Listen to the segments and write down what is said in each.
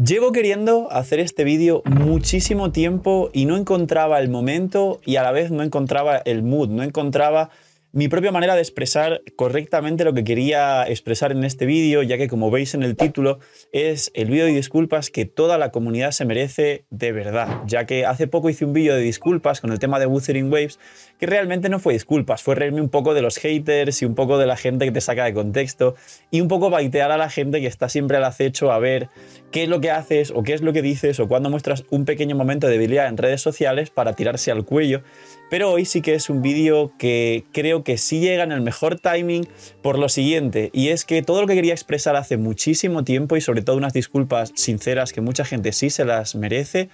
Llevo queriendo hacer este vídeo muchísimo tiempo y no encontraba el momento y a la vez no encontraba el mood, no encontraba mi propia manera de expresar correctamente lo que quería expresar en este vídeo, ya que como veis en el título es el vídeo de disculpas que toda la comunidad se merece de verdad, ya que hace poco hice un vídeo de disculpas con el tema de Wuthering Waves que realmente no fue disculpas, fue reírme un poco de los haters y un poco de la gente que te saca de contexto y un poco baitear a la gente que está siempre al acecho a ver qué es lo que haces o qué es lo que dices o cuando muestras un pequeño momento de debilidad en redes sociales para tirarse al cuello. Pero hoy sí que es un vídeo que creo que sí llega en el mejor timing por lo siguiente, y es que todo lo que quería expresar hace muchísimo tiempo y sobre todo unas disculpas sinceras que mucha gente sí se las merece,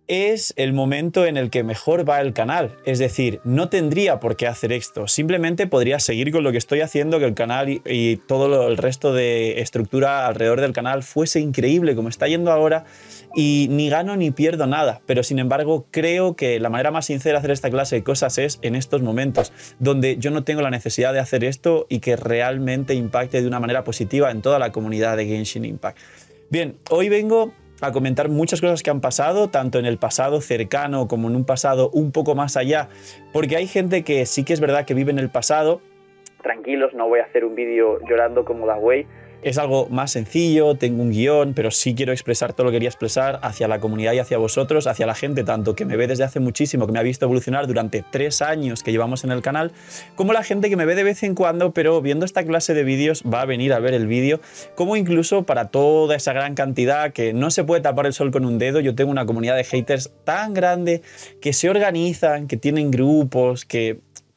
es el momento en el que mejor va el canal. Es decir, no tendría por qué hacer esto, simplemente podría seguir con lo que estoy haciendo, que el canal y todo el resto de estructura alrededor del canal fuese increíble como está yendo ahora y ni gano ni pierdo nada, pero sin embargo creo que la manera más sincera de hacer esta clase de cosas es en estos momentos donde yo no tengo la necesidad de hacer esto y que realmente impacte de una manera positiva en toda la comunidad de Genshin Impact. Bien, hoy vengo a comentar muchas cosas que han pasado, tanto en el pasado cercano como en un pasado un poco más allá, porque hay gente que sí que es verdad que vive en el pasado. Tranquilos, no voy a hacer un vídeo llorando como Dawei. Es algo más sencillo, tengo un guión, pero sí quiero expresar todo lo que quería expresar hacia la comunidad y hacia vosotros, hacia la gente tanto que me ve desde hace muchísimo, que me ha visto evolucionar durante 3 años que llevamos en el canal, como la gente que me ve de vez en cuando, pero viendo esta clase de vídeos va a venir a ver el vídeo, como incluso para toda esa gran cantidad que no se puede tapar el sol con un dedo. Yo tengo una comunidad de haters tan grande que se organizan, que tienen grupos,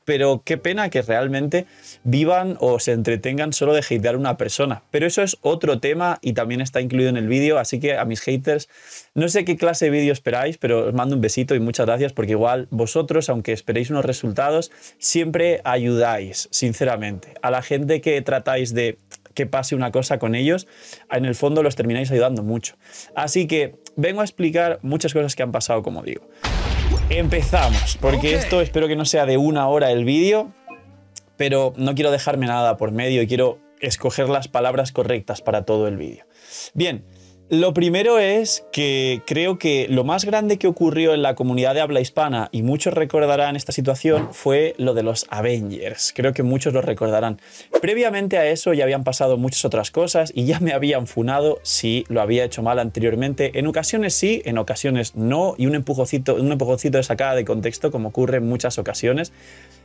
pero qué pena que realmente vivan o se entretengan solo de hatear a una persona. Pero eso es otro tema y también está incluido en el vídeo, así que a mis haters, no sé qué clase de vídeo esperáis, pero os mando un besito y muchas gracias porque igual vosotros, aunque esperéis unos resultados, siempre ayudáis, sinceramente. A la gente que tratáis de que pase una cosa con ellos, en el fondo los termináis ayudando mucho. Así que vengo a explicar muchas cosas que han pasado, como digo. Empezamos, porque esto espero que no sea de 1 hora el vídeo, pero no quiero dejarme nada por medio y quiero escoger las palabras correctas para todo el vídeo. Bien, lo primero es que creo que lo más grande que ocurrió en la comunidad de habla hispana, y muchos recordarán esta situación, fue lo de los Avengers. Creo que muchos lo recordarán. Previamente a eso ya habían pasado muchas otras cosas y ya me habían funado si lo había hecho mal anteriormente. En ocasiones sí, en ocasiones no, y un empujoncito de sacada de contexto, como ocurre en muchas ocasiones.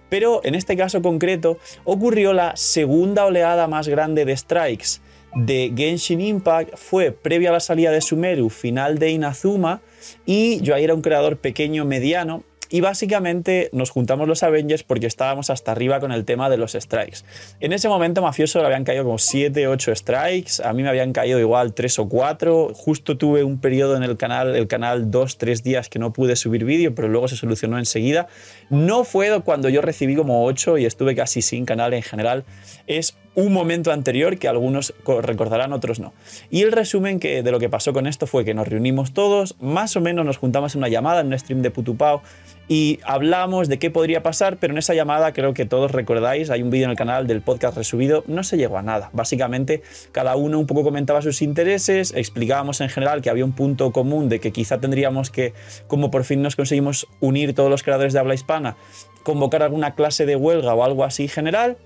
Pero en este caso concreto ocurrió la segunda oleada más grande de strikes de Genshin Impact. Fue previa a la salida de Sumeru, final de Inazuma, y yo ahí era un creador pequeño mediano y básicamente nos juntamos los Avengers porque estábamos hasta arriba con el tema de los strikes. En ese momento Mafioso le habían caído como 7, 8 strikes, a mí me habían caído igual 3 o 4, justo tuve un periodo en el canal 2, 3 días que no pude subir vídeo, pero luego se solucionó enseguida. No fue cuando yo recibí como 8 y estuve casi sin canal en general, es un momento anterior que algunos recordarán, otros no. Y el resumen de lo que pasó con esto fue que nos reunimos todos, más o menos nos juntamos en una llamada, en un stream de Putupao, y hablamos de qué podría pasar, pero en esa llamada creo que todos recordáis, hay un vídeo en el canal del podcast resubido, no se llegó a nada. Básicamente cada uno un poco comentaba sus intereses, explicábamos en general que había un punto común de que quizá tendríamos que, como por fin nos conseguimos unir todos los creadores de habla hispana, convocar alguna clase de huelga o algo así general.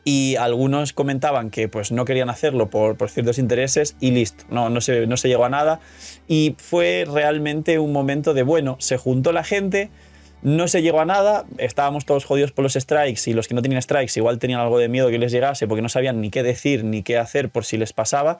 Y algunos comentaban que pues no querían hacerlo por ciertos intereses y listo, no se llegó a nada. Y fue realmente un momento de, bueno, se juntó la gente, no se llegó a nada, estábamos todos jodidos por los strikes y los que no tenían strikes igual tenían algo de miedo que les llegase porque no sabían ni qué decir ni qué hacer por si les pasaba.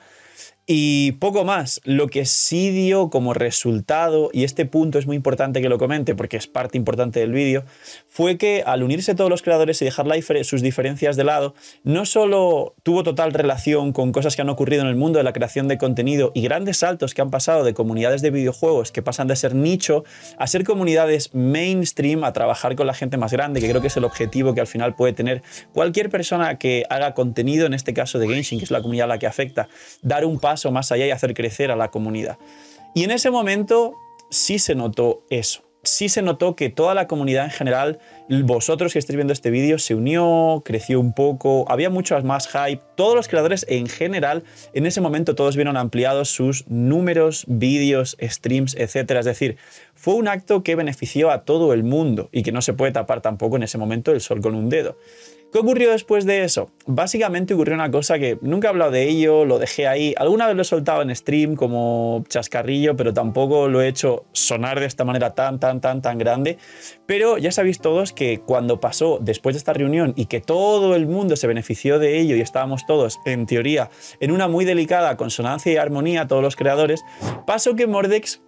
Y poco más. Lo que sí dio como resultado, y este punto es muy importante que lo comente porque es parte importante del vídeo, fue que al unirse todos los creadores y dejar sus diferencias de lado, no solo tuvo total relación con cosas que han ocurrido en el mundo de la creación de contenido y grandes saltos que han pasado de comunidades de videojuegos que pasan de ser nicho a ser comunidades mainstream, a trabajar con la gente más grande, que creo que es el objetivo que al final puede tener cualquier persona que haga contenido, en este caso de Genshin, que es la comunidad a la que afecta, dar un paso más allá y hacer crecer a la comunidad. Y en ese momento sí se notó eso. sí se notó que toda la comunidad en general, vosotros que estáis viendo este vídeo, se unió, creció un poco, había mucho más hype. Todos los creadores en general, en ese momento todos vieron ampliados sus números, vídeos, streams, etcétera. Es decir, fue un acto que benefició a todo el mundo y que no se puede tapar tampoco en ese momento el sol con un dedo. ¿Qué ocurrió después de eso? Básicamente ocurrió una cosa que nunca he hablado de ello, lo dejé ahí. Alguna vez lo he soltado en stream como chascarrillo, pero tampoco lo he hecho sonar de esta manera tan grande. Pero ya sabéis todos que cuando pasó después de esta reunión y que todo el mundo se benefició de ello y estábamos todos, en teoría, en una muy delicada consonancia y armonía, todos los creadores, pasó que Mordex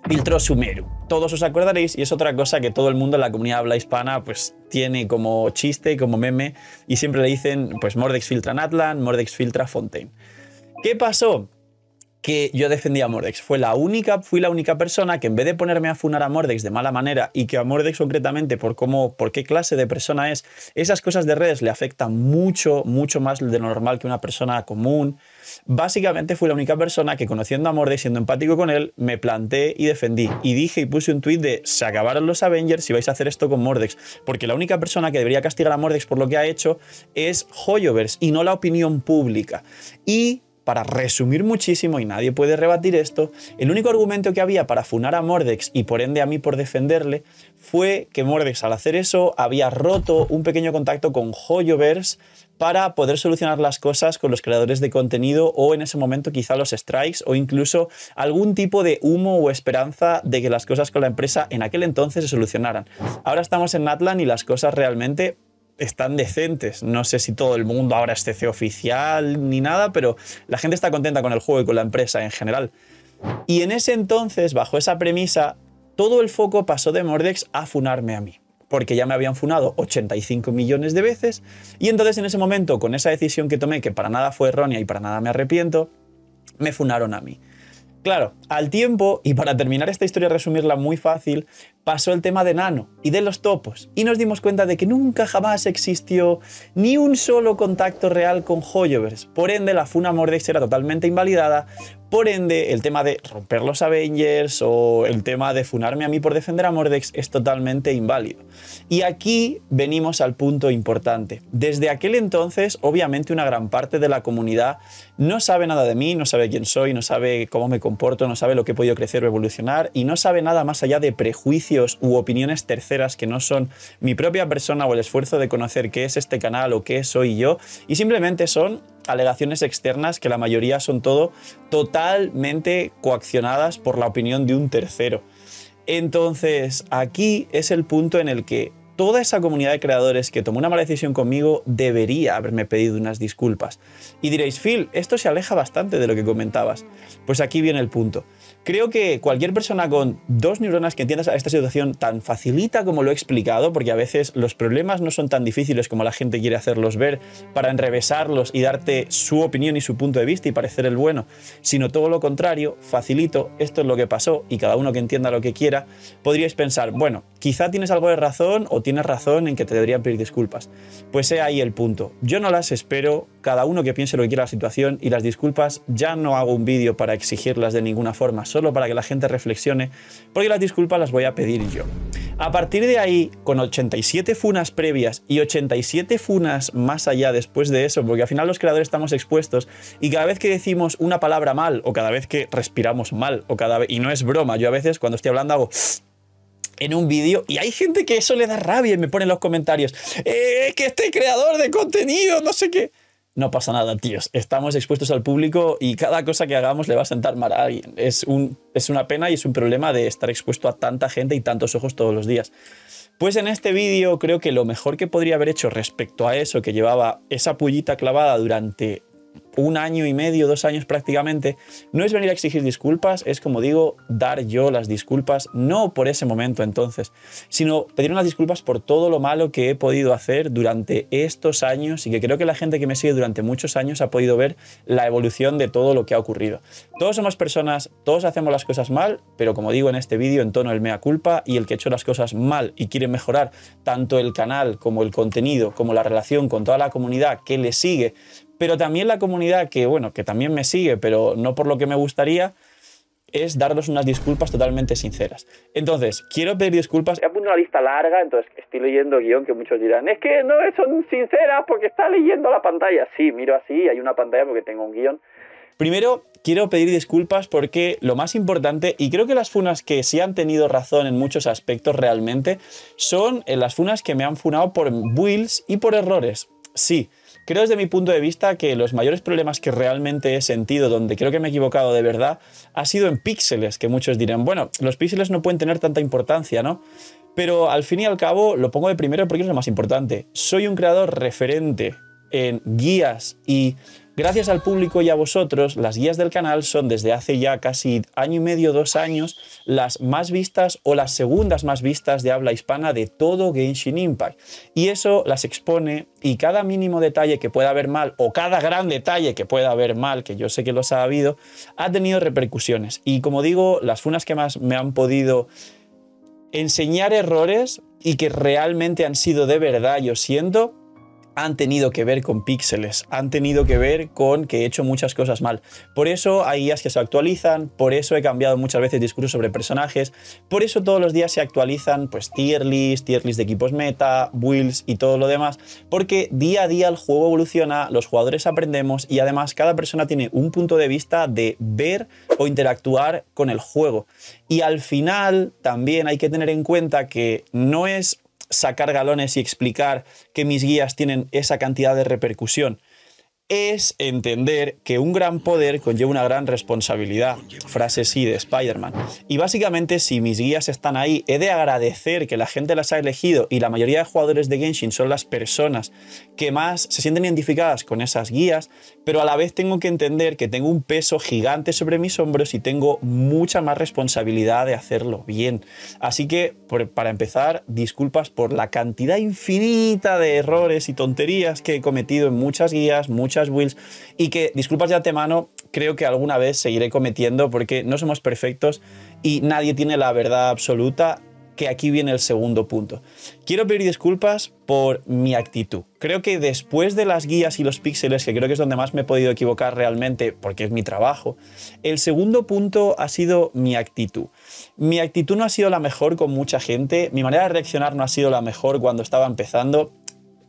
filtró Sumeru. Todos os acordaréis y es otra cosa que todo el mundo en la comunidad habla hispana pues tiene como chiste, como meme y siempre le dicen pues Mordex filtra Natlan, Mordex filtra Fontaine. ¿Qué pasó? Que yo defendía a Mordex. Fui la única persona que en vez de ponerme a funar a Mordex de mala manera y que a Mordex concretamente por qué clase de persona es, esas cosas de redes le afectan mucho más de lo normal que una persona común. Básicamente fui la única persona que conociendo a Mordex, siendo empático con él, me planté y defendí. Y dije y puse un tweet de se acabaron los Avengers si vais a hacer esto con Mordex. Porque la única persona que debería castigar a Mordex por lo que ha hecho es Hoyoverse y no la opinión pública. Y para resumir muchísimo, y nadie puede rebatir esto, el único argumento que había para funar a Mordex y por ende a mí por defenderle fue que Mordex al hacer eso había roto un pequeño contacto con Hoyoverse para poder solucionar las cosas con los creadores de contenido o en ese momento quizá los strikes o incluso algún tipo de humo o esperanza de que las cosas con la empresa en aquel entonces se solucionaran. Ahora estamos en Natlan y las cosas realmente están decentes. No sé si todo el mundo ahora es CC oficial ni nada, pero la gente está contenta con el juego y con la empresa en general. Y en ese entonces, bajo esa premisa, todo el foco pasó de Mordex a funarme a mí. Porque ya me habían funado 85 millones de veces y entonces en ese momento, con esa decisión que tomé, que para nada fue errónea y para nada me arrepiento, me funaron a mí. Claro, al tiempo, y para terminar esta historia resumirla muy fácil, pasó el tema de Nano y de los topos y nos dimos cuenta de que nunca jamás existió ni un solo contacto real con Hoyoverse. Por ende, la funa Mordex era totalmente invalidada. Por ende, el tema de romper los Avengers o el tema de funarme a mí por defender a Mordex es totalmente inválido. Y aquí venimos al punto importante. Desde aquel entonces, obviamente una gran parte de la comunidad no sabe nada de mí, no sabe quién soy, no sabe cómo me comporto, no sabe lo que he podido crecer o evolucionar y no sabe nada más allá de prejuicios u opiniones terceras que no son mi propia persona o el esfuerzo de conocer qué es este canal o qué soy yo y simplemente son alegaciones externas que la mayoría son totalmente coaccionadas por la opinión de un tercero. Entonces, aquí es el punto en el que toda esa comunidad de creadores que tomó una mala decisión conmigo debería haberme pedido unas disculpas. Y diréis, Phil, esto se aleja bastante de lo que comentabas. Pues aquí viene el punto. Creo que cualquier persona con 2 neuronas que entienda esta situación tan facilita como lo he explicado, porque a veces los problemas no son tan difíciles como la gente quiere hacerlos ver para enrevesarlos y darte su opinión y su punto de vista y parecer el bueno, sino todo lo contrario, facilito, esto es lo que pasó y cada uno que entienda lo que quiera, podríais pensar, bueno, quizá tienes algo de razón o tienes razón en que te deberían pedir disculpas. Pues he ahí el punto. Yo no las espero, cada uno que piense lo que quiera la situación y las disculpas ya no hago un vídeo para exigirlas de ninguna forma, solo para que la gente reflexione, porque las disculpas las voy a pedir yo. A partir de ahí, con 87 funas previas y 87 funas más allá después de eso, porque al final los creadores estamos expuestos y cada vez que decimos una palabra mal o cada vez que respiramos mal o cada vez, y no es broma, yo a veces cuando estoy hablando hago en un vídeo y hay gente que eso le da rabia y me pone en los comentarios que este creador de contenido, no sé qué. No pasa nada, tíos. Estamos expuestos al público y cada cosa que hagamos le va a sentar mal a alguien. Es una pena y es un problema de estar expuesto a tanta gente y tantos ojos todos los días. Pues en este vídeo creo que lo mejor que podría haber hecho respecto a eso, que llevaba esa pullita clavada durante 1 año y medio, 2 años prácticamente, no es venir a exigir disculpas, es como digo, dar yo las disculpas, no por ese momento entonces, sino pedir unas disculpas por todo lo malo que he podido hacer durante estos años y que creo que la gente que me sigue durante muchos años ha podido ver la evolución de todo lo que ha ocurrido. Todos somos personas, todos hacemos las cosas mal, pero como digo en este vídeo, entono el mea culpa y el que ha hecho las cosas mal y quiere mejorar tanto el canal como el contenido, como la relación con toda la comunidad que le sigue, pero también la comunidad que, bueno, que también me sigue, pero no por lo que me gustaría, es daros unas disculpas totalmente sinceras. Entonces, quiero pedir disculpas. He apuntado una lista larga, entonces estoy leyendo guión que muchos dirán, es que no son sinceras porque está leyendo la pantalla. Sí, miro así, hay una pantalla porque tengo un guión. Primero, quiero pedir disculpas porque lo más importante, y creo que las funas que sí han tenido razón en muchos aspectos realmente, son las funas que me han funado por builds y por errores. Sí, creo desde mi punto de vista que los mayores problemas que realmente he sentido, donde creo que me he equivocado de verdad, ha sido en píxeles, que muchos dirán, bueno, los píxeles no pueden tener tanta importancia, ¿no? Pero al fin y al cabo lo pongo de primero porque es lo más importante. Soy un creador referente en guías y gracias al público y a vosotros, las guías del canal son desde hace ya casi año y medio, 2 años, las más vistas o las segundas más vistas de habla hispana de todo Genshin Impact. Y eso las expone, y cada mínimo detalle que pueda haber mal o cada gran detalle que pueda haber mal, que yo sé que los ha habido, ha tenido repercusiones. Y como digo, las funas que más me han podido enseñar errores y que realmente han sido de verdad, yo siento, han tenido que ver con píxeles, han tenido que ver con que he hecho muchas cosas mal. Por eso hay guías que se actualizan, por eso he cambiado muchas veces discursos sobre personajes, por eso todos los días se actualizan pues tier list de equipos meta, builds y todo lo demás, porque día a día el juego evoluciona, los jugadores aprendemos y además cada persona tiene un punto de vista de ver o interactuar con el juego. Y al final también hay que tener en cuenta que no es sacar galones y explicar que mis guías tienen esa cantidad de repercusión. Es entender que un gran poder conlleva una gran responsabilidad. Frase sí de Spider-Man. Y básicamente, si mis guías están ahí, he de agradecer que la gente las ha elegido y la mayoría de jugadores de Genshin son las personas que más se sienten identificadas con esas guías, pero a la vez tengo que entender que tengo un peso gigante sobre mis hombros y tengo mucha más responsabilidad de hacerlo bien. Así que, para empezar, disculpas por la cantidad infinita de errores y tonterías que he cometido en muchas guías, muchas builds, y que, disculpas de antemano, creo que alguna vez seguiré cometiendo porque no somos perfectos y nadie tiene la verdad absoluta, que aquí viene el segundo punto. Quiero pedir disculpas por mi actitud. Creo que después de las guías y los píxeles, que creo que es donde más me he podido equivocar realmente porque es mi trabajo, el segundo punto ha sido mi actitud. Mi actitud no ha sido la mejor con mucha gente, mi manera de reaccionar no ha sido la mejor cuando estaba empezando.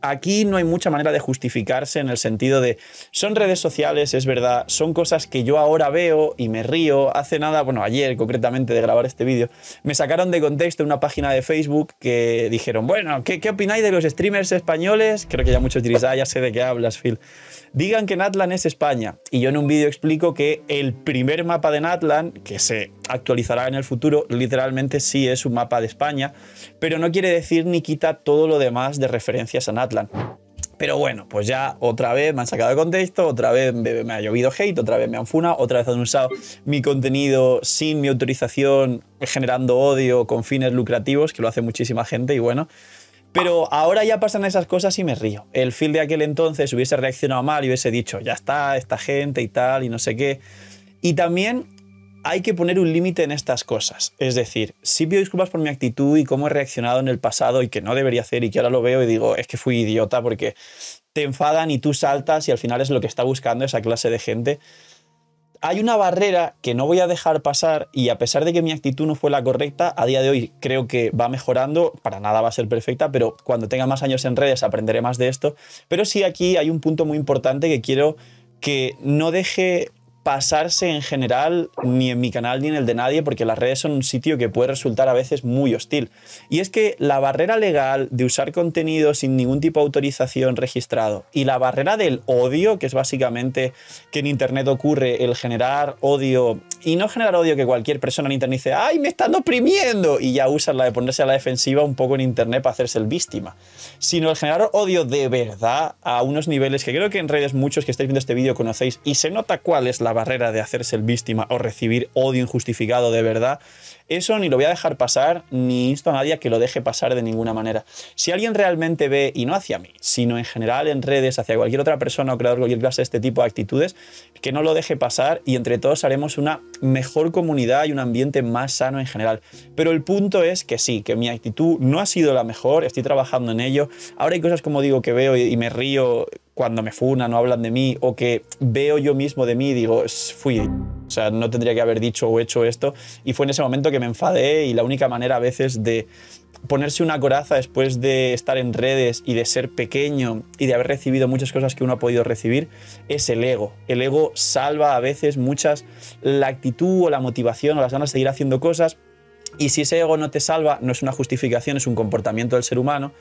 Aquí no hay mucha manera de justificarse en el sentido de son redes sociales, es verdad, son cosas que yo ahora veo y me río. Hace nada, bueno, ayer concretamente de grabar este vídeo, me sacaron de contexto una página de Facebook que dijeron, bueno, ¿qué opináis de los streamers españoles? Creo que ya muchos diréis, ya sé de qué hablas, Phil. Digan que Natlan es España. Y yo en un vídeo explico que el primer mapa de Natlan, que se actualizará en el futuro, literalmente sí es un mapa de España, pero no quiere decir ni quita todo lo demás de referencias a Natlan. Pero bueno, pues ya otra vez me han sacado de contexto, otra vez me ha llovido hate, otra vez me han funado, otra vez han usado mi contenido sin mi autorización, generando odio con fines lucrativos, que lo hace muchísima gente y bueno. Pero ahora ya pasan esas cosas y me río. El Phil de aquel entonces hubiese reaccionado mal y hubiese dicho, ya está, esta gente y tal y no sé qué. Y también hay que poner un límite en estas cosas. Es decir, sí pido disculpas por mi actitud y cómo he reaccionado en el pasado y que no debería hacer y que ahora lo veo y digo, es que fui idiota porque te enfadan y tú saltas y al final es lo que está buscando esa clase de gente. Hay una barrera que no voy a dejar pasar y a pesar de que mi actitud no fue la correcta, a día de hoy creo que va mejorando, para nada va a ser perfecta, pero cuando tenga más años en redes aprenderé más de esto. Pero sí aquí hay un punto muy importante que quiero que no deje pasarse en general ni en mi canal ni en el de nadie, porque las redes son un sitio que puede resultar a veces muy hostil. Y es que la barrera legal de usar contenido sin ningún tipo de autorización registrado y la barrera del odio, que es básicamente que en internet ocurre el generar odio, y no generar odio que cualquier persona en internet dice ¡ay, me están oprimiendo! Y ya usan la de ponerse a la defensiva un poco en internet para hacerse el víctima, sino el generar odio de verdad a unos niveles que creo que en redes muchos que estáis viendo este vídeo conocéis y se nota cuál es la barrera de hacerse el víctima o recibir odio injustificado de verdad. Eso ni lo voy a dejar pasar, ni insto a nadie a que lo deje pasar de ninguna manera. Si alguien realmente ve, y no hacia mí, sino en general en redes, hacia cualquier otra persona o creador de cualquier clase de este tipo de actitudes, que no lo deje pasar y entre todos haremos una mejor comunidad y un ambiente más sano en general. Pero el punto es que sí, que mi actitud no ha sido la mejor, estoy trabajando en ello. Ahora hay cosas, como digo, que veo y me río cuando me funan o hablan de mí, o que veo yo mismo de mí y digo, fui. sea, no tendría que haber dicho o hecho esto. Y fue en ese momento que me enfadé y la única manera a veces de ponerse una coraza después de estar en redes y de ser pequeño y de haber recibido muchas cosas que uno ha podido recibir es el ego. El ego salva a veces la actitud o la motivación o las ganas de seguir haciendo cosas, y si ese ego no te salva, no es una justificación, es un comportamiento del ser humano,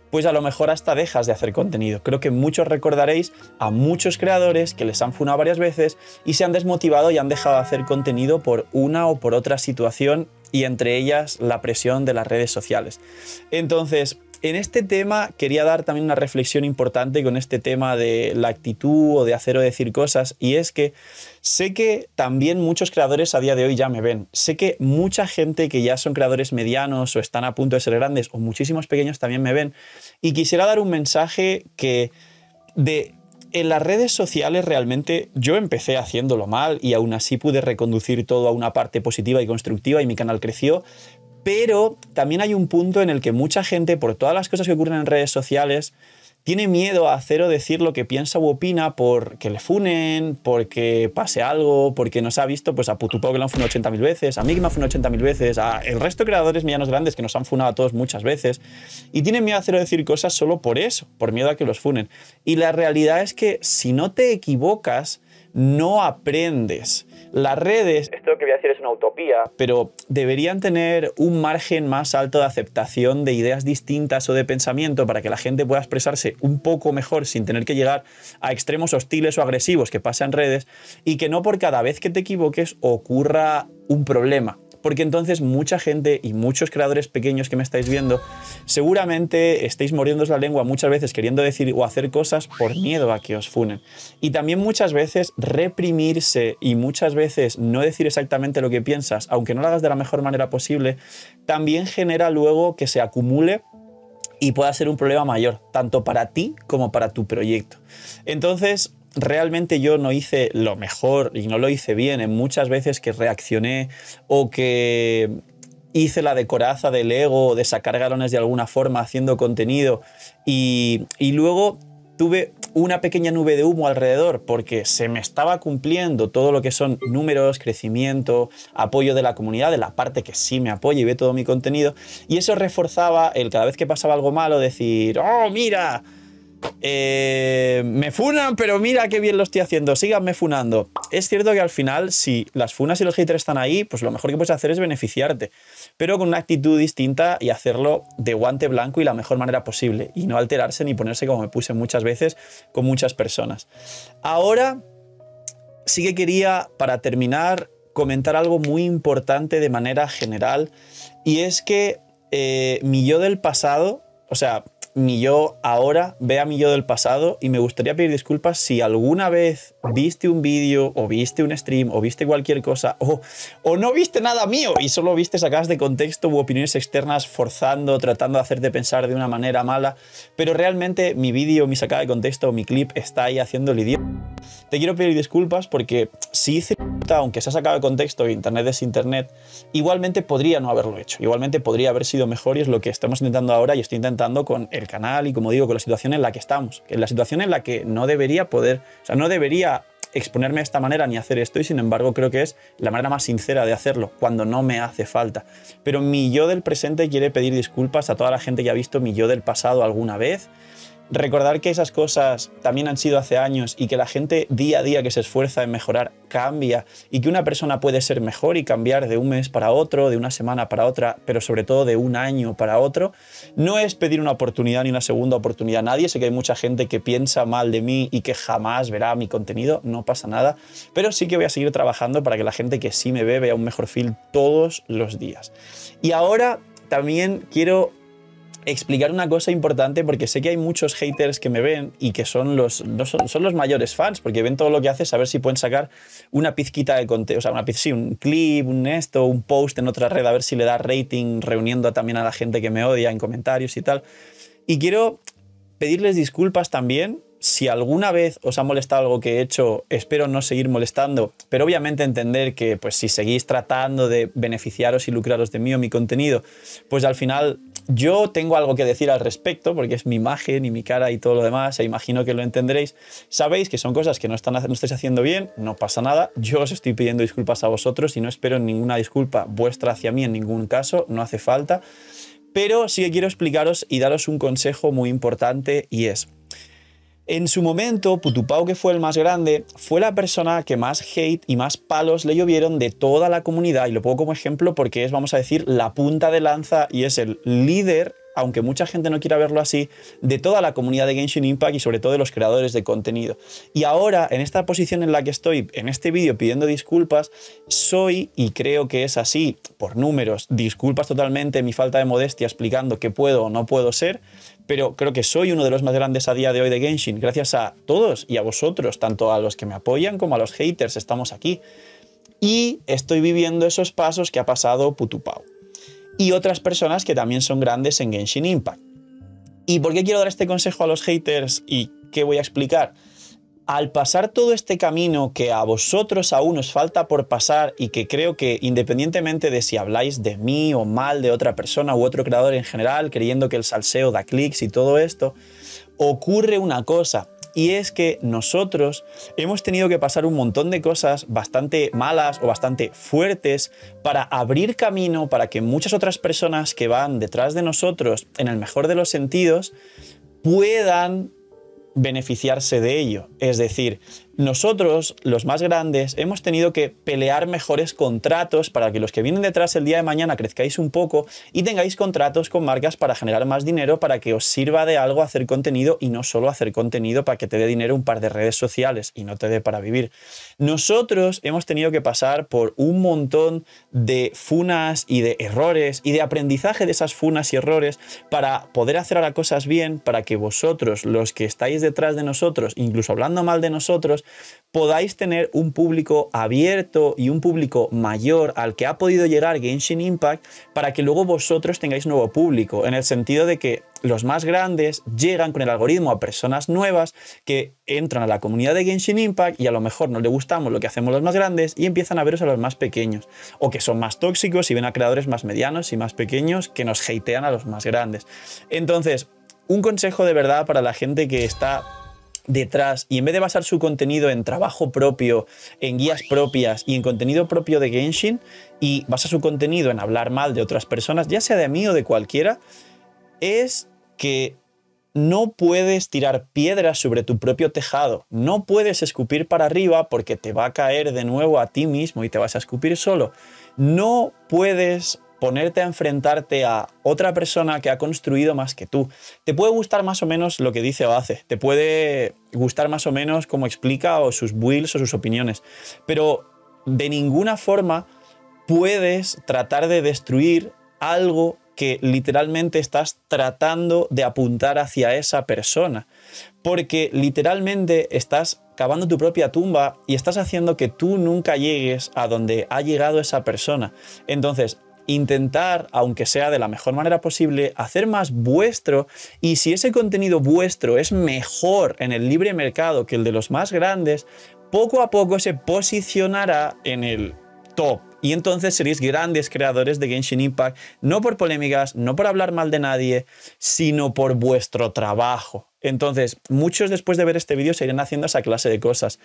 pues a lo mejor hasta dejas de hacer contenido. Creo que muchos recordaréis a muchos creadores que les han funado varias veces y se han desmotivado y han dejado de hacer contenido por una o por otra situación, y entre ellas la presión de las redes sociales. Entonces, en este tema quería dar también una reflexión importante con este tema de la actitud o de hacer o decir cosas, y es que sé que también muchos creadores a día de hoy ya me ven. Sé que mucha gente que ya son creadores medianos o están a punto de ser grandes, o muchísimos pequeños también me ven, y quisiera dar un mensaje que en las redes sociales realmente yo empecé haciéndolo mal y aún así pude reconducir todo a una parte positiva y constructiva y mi canal creció. Pero también hay un punto en el que mucha gente, por todas las cosas que ocurren en redes sociales, tiene miedo a hacer o decir lo que piensa u opina porque le funen, porque pase algo, porque nos ha visto pues a Putupau, que lo han funado 80.000 veces, a mí que me ha funado 80.000 veces, a el resto de creadores medianos grandes que nos han funado a todos muchas veces, y tienen miedo a hacer o decir cosas solo por eso, por miedo a que los funen. Y la realidad es que si no te equivocas, no aprendes. Las redes, esto que voy a decir es una utopía, pero deberían tener un margen más alto de aceptación de ideas distintas o de pensamiento para que la gente pueda expresarse un poco mejor sin tener que llegar a extremos hostiles o agresivos que pasa en redes, y que no por cada vez que te equivoques ocurra un problema. Porque entonces mucha gente y muchos creadores pequeños que me estáis viendo seguramente estéis mordiéndoos la lengua muchas veces queriendo decir o hacer cosas por miedo a que os funen. Y también muchas veces reprimirse y muchas veces no decir exactamente lo que piensas, aunque no lo hagas de la mejor manera posible, también genera luego que se acumule y pueda ser un problema mayor, tanto para ti como para tu proyecto. Entonces, realmente yo no hice lo mejor y no lo hice bien en muchas veces que reaccioné o que hice la de coraza del ego, de sacar galones de alguna forma haciendo contenido, y luego tuve una pequeña nube de humo alrededor porque se me estaba cumpliendo todo lo que son números, crecimiento, apoyo de la comunidad, de la parte que sí me apoya y ve todo mi contenido, y eso reforzaba el cada vez que pasaba algo malo decir, ¡oh, mira! Me funan, pero mira qué bien lo estoy haciendo, síganme funando. Es cierto que al final, si las funas y los haters están ahí, pues lo mejor que puedes hacer es beneficiarte, pero con una actitud distinta y hacerlo de guante blanco y la mejor manera posible, y no alterarse ni ponerse como me puse muchas veces con muchas personas. Ahora sí que quería, para terminar, comentar algo muy importante de manera general, y es que mi yo del pasado, o sea, mi yo ahora ve a mi yo del pasado, y me gustaría pedir disculpas si alguna vez viste un vídeo o viste un stream o viste cualquier cosa o no viste nada mío y solo viste sacadas de contexto u opiniones externas forzando, tratando de hacerte pensar de una manera mala, pero realmente mi vídeo, mi sacada de contexto o mi clip está ahí haciendo el idiota. Te quiero pedir disculpas porque si hice aunque se ha sacado de contexto y internet es internet, igualmente podría no haberlo hecho, igualmente podría haber sido mejor, y es lo que estamos intentando ahora y estoy intentando con el canal y, como digo, con la situación en la que estamos, que es la situación en la que no debería poder, o sea, no debería exponerme de esta manera ni hacer esto, y sin embargo creo que es la manera más sincera de hacerlo cuando no me hace falta. Pero mi yo del presente quiere pedir disculpas a toda la gente que ha visto mi yo del pasado alguna vez. Recordar que esas cosas también han sido hace años y que la gente día a día que se esfuerza en mejorar cambia, y que una persona puede ser mejor y cambiar de un mes para otro, de una semana para otra, pero sobre todo de un año para otro. No es pedir una oportunidad ni una segunda oportunidad a nadie. Sé que hay mucha gente que piensa mal de mí y que jamás verá mi contenido, no pasa nada, pero sí que voy a seguir trabajando para que la gente que sí me ve vea un mejor feed todos los días. Y ahora también quiero explicar una cosa importante, porque sé que hay muchos haters que me ven y que son los mayores fans, porque ven todo lo que haces a ver si pueden sacar una pizquita de contenido, o sea, sí, un clip, un post en otra red, a ver si le da rating, reuniendo también a la gente que me odia en comentarios y tal. Y quiero pedirles disculpas también si alguna vez os ha molestado algo que he hecho. Espero no seguir molestando, pero obviamente entender que pues si seguís tratando de beneficiaros y lucraros de mí o mi contenido, pues al final yo tengo algo que decir al respecto, porque es mi imagen y mi cara y todo lo demás, e imagino que lo entenderéis. Sabéis que son cosas que no estáis haciendo bien, no pasa nada. Yo os estoy pidiendo disculpas a vosotros y no espero ninguna disculpa vuestra hacia mí en ningún caso, no hace falta. Pero sí que quiero explicaros y daros un consejo muy importante, y es: en su momento, Putupau, que fue el más grande, fue la persona que más hate y más palos le llovieron de toda la comunidad. Y lo pongo como ejemplo porque es, vamos a decir, la punta de lanza y es el líder, aunque mucha gente no quiera verlo así, de toda la comunidad de Genshin Impact y sobre todo de los creadores de contenido. Y ahora, en esta posición en la que estoy, en este vídeo pidiendo disculpas, soy, y creo que es así, por números, disculpas totalmente mi falta de modestia explicando qué puedo o no puedo ser, pero creo que soy uno de los más grandes a día de hoy de Genshin, gracias a todos y a vosotros, tanto a los que me apoyan como a los haters, estamos aquí. Y estoy viviendo esos pasos que ha pasado Putupau y otras personas que también son grandes en Genshin Impact. ¿Y por qué quiero dar este consejo a los haters y qué voy a explicar? Al pasar todo este camino que a vosotros aún os falta por pasar y que creo que independientemente de si habláis de mí o mal de otra persona u otro creador en general, creyendo que el salseo da clics y todo esto, ocurre una cosa. Y es que nosotros hemos tenido que pasar un montón de cosas bastante malas o bastante fuertes para abrir camino para que muchas otras personas que van detrás de nosotros, en el mejor de los sentidos, puedan beneficiarse de ello. Es decir, nosotros, los más grandes, hemos tenido que pelear mejores contratos para que los que vienen detrás el día de mañana crezcáis un poco y tengáis contratos con marcas para generar más dinero, para que os sirva de algo hacer contenido y no solo hacer contenido para que te dé dinero un par de redes sociales y no te dé para vivir. Nosotros hemos tenido que pasar por un montón de funas y de errores y de aprendizaje de esas funas y errores para poder hacer ahora cosas bien, para que vosotros, los que estáis detrás de nosotros, incluso hablando mal de nosotros, podáis tener un público abierto y un público mayor al que ha podido llegar Genshin Impact, para que luego vosotros tengáis nuevo público, en el sentido de que los más grandes llegan con el algoritmo a personas nuevas que entran a la comunidad de Genshin Impact y a lo mejor no le gustamos lo que hacemos los más grandes y empiezan a veros a los más pequeños, o que son más tóxicos y ven a creadores más medianos y más pequeños que nos hatean a los más grandes. Entonces, un consejo de verdad para la gente que está detrás y en vez de basar su contenido en trabajo propio, en guías propias y en contenido propio de Genshin, y basa su contenido en hablar mal de otras personas, ya sea de mí o de cualquiera, es que no puedes tirar piedras sobre tu propio tejado, no puedes escupir para arriba porque te va a caer de nuevo a ti mismo y te vas a escupir solo. No puedes ponerte a enfrentarte a otra persona que ha construido más que tú. Te puede gustar más o menos lo que dice o hace, te puede gustar más o menos cómo explica o sus builds o sus opiniones, pero de ninguna forma puedes tratar de destruir algo que literalmente estás tratando de apuntar hacia esa persona, porque literalmente estás cavando tu propia tumba y estás haciendo que tú nunca llegues a donde ha llegado esa persona. Entonces, intentar, aunque sea de la mejor manera posible, hacer más vuestro, y si ese contenido vuestro es mejor en el libre mercado que el de los más grandes, poco a poco se posicionará en el top. Y entonces seréis grandes creadores de Genshin Impact, no por polémicas, no por hablar mal de nadie, sino por vuestro trabajo. Entonces, muchos después de ver este vídeo se irán haciendo esa clase de cosas.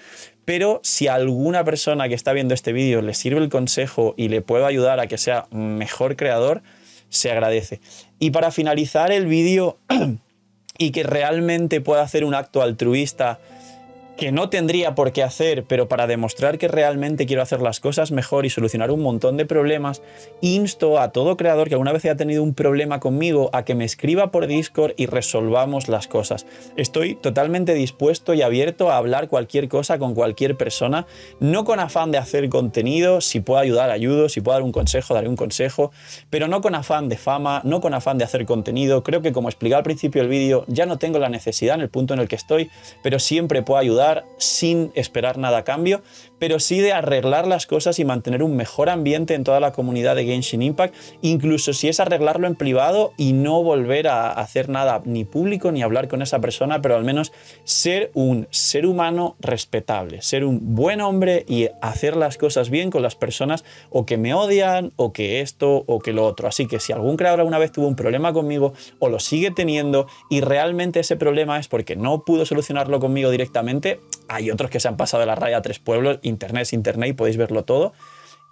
Pero si a alguna persona que está viendo este vídeo le sirve el consejo y le puedo ayudar a que sea mejor creador, se agradece. Y para finalizar el vídeo y que realmente pueda hacer un acto altruista, que no tendría por qué hacer, pero para demostrar que realmente quiero hacer las cosas mejor y solucionar un montón de problemas, insto a todo creador que alguna vez haya tenido un problema conmigo a que me escriba por Discord y resolvamos las cosas. Estoy totalmente dispuesto y abierto a hablar cualquier cosa con cualquier persona, no con afán de hacer contenido. Si puedo ayudar, ayudo, si puedo dar un consejo, daré un consejo, pero no con afán de fama, no con afán de hacer contenido. Creo que, como expliqué al principio del vídeo, ya no tengo la necesidad en el punto en el que estoy, pero siempre puedo ayudar ayudar sin esperar nada a cambio, pero sí de arreglar las cosas y mantener un mejor ambiente en toda la comunidad de Genshin Impact, incluso si es arreglarlo en privado y no volver a hacer nada ni público ni hablar con esa persona, pero al menos ser un ser humano respetable, ser un buen hombre y hacer las cosas bien con las personas o que me odian o que esto o que lo otro. Así que si algún creador alguna vez tuvo un problema conmigo o lo sigue teniendo y realmente ese problema es porque no pudo solucionarlo conmigo directamente, hay otros que se han pasado de la raya a tres pueblos, internet es internet y podéis verlo todo.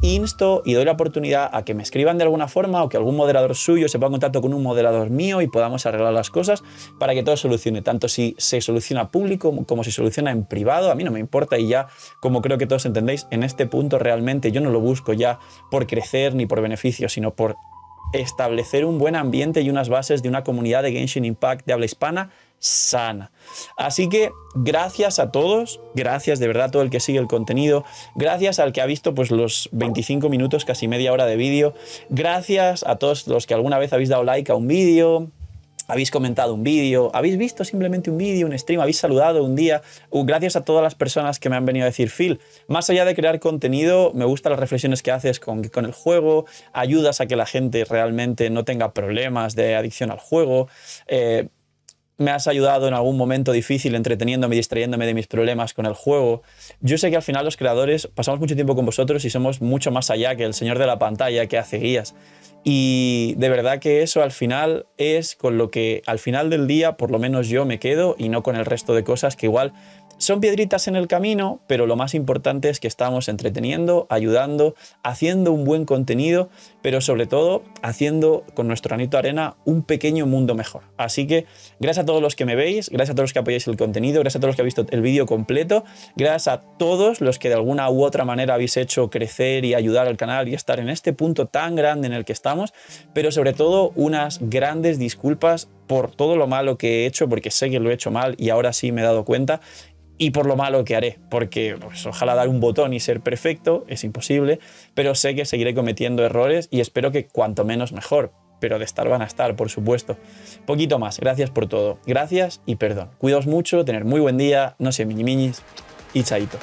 Insto y doy la oportunidad a que me escriban de alguna forma o que algún moderador suyo se ponga en contacto con un moderador mío y podamos arreglar las cosas para que todo solucione, tanto si se soluciona público como si se soluciona en privado, a mí no me importa y ya, como creo que todos entendéis, en este punto realmente yo no lo busco ya por crecer ni por beneficio, sino por establecer un buen ambiente y unas bases de una comunidad de Genshin Impact de habla hispana sana. Así que gracias a todos, gracias de verdad a todo el que sigue el contenido, gracias al que ha visto pues los 25 minutos, casi media hora de vídeo, gracias a todos los que alguna vez habéis dado like a un vídeo, habéis comentado un vídeo, habéis visto simplemente un vídeo, un stream, habéis saludado un día. Gracias a todas las personas que me han venido a decir, Phil, más allá de crear contenido, me gustan las reflexiones que haces con el juego, ayudas a que la gente realmente no tenga problemas de adicción al juego, me has ayudado en algún momento difícil entreteniéndome y distrayéndome de mis problemas con el juego. Yo sé que al final los creadores pasamos mucho tiempo con vosotros y somos mucho más allá que el señor de la pantalla que hace guías. Y de verdad que eso al final es con lo que al final del día por lo menos yo me quedo y no con el resto de cosas que igual son piedritas en el camino, pero lo más importante es que estamos entreteniendo, ayudando, haciendo un buen contenido, pero sobre todo haciendo con nuestro granito de arena un pequeño mundo mejor. Así que gracias a todos los que me veis, gracias a todos los que apoyáis el contenido, gracias a todos los que habéis visto el vídeo completo, gracias a todos los que de alguna u otra manera habéis hecho crecer y ayudar al canal y estar en este punto tan grande en el que estamos, pero sobre todo unas grandes disculpas por todo lo malo que he hecho, porque sé que lo he hecho mal y ahora sí me he dado cuenta, y por lo malo que haré, porque pues, ojalá dar un botón y ser perfecto es imposible, pero sé que seguiré cometiendo errores y espero que cuanto menos mejor, pero de estar van a estar, por supuesto. Poquito más, gracias por todo, gracias y perdón. Cuidaos mucho, tener muy buen día, no sé, miñis y chaito.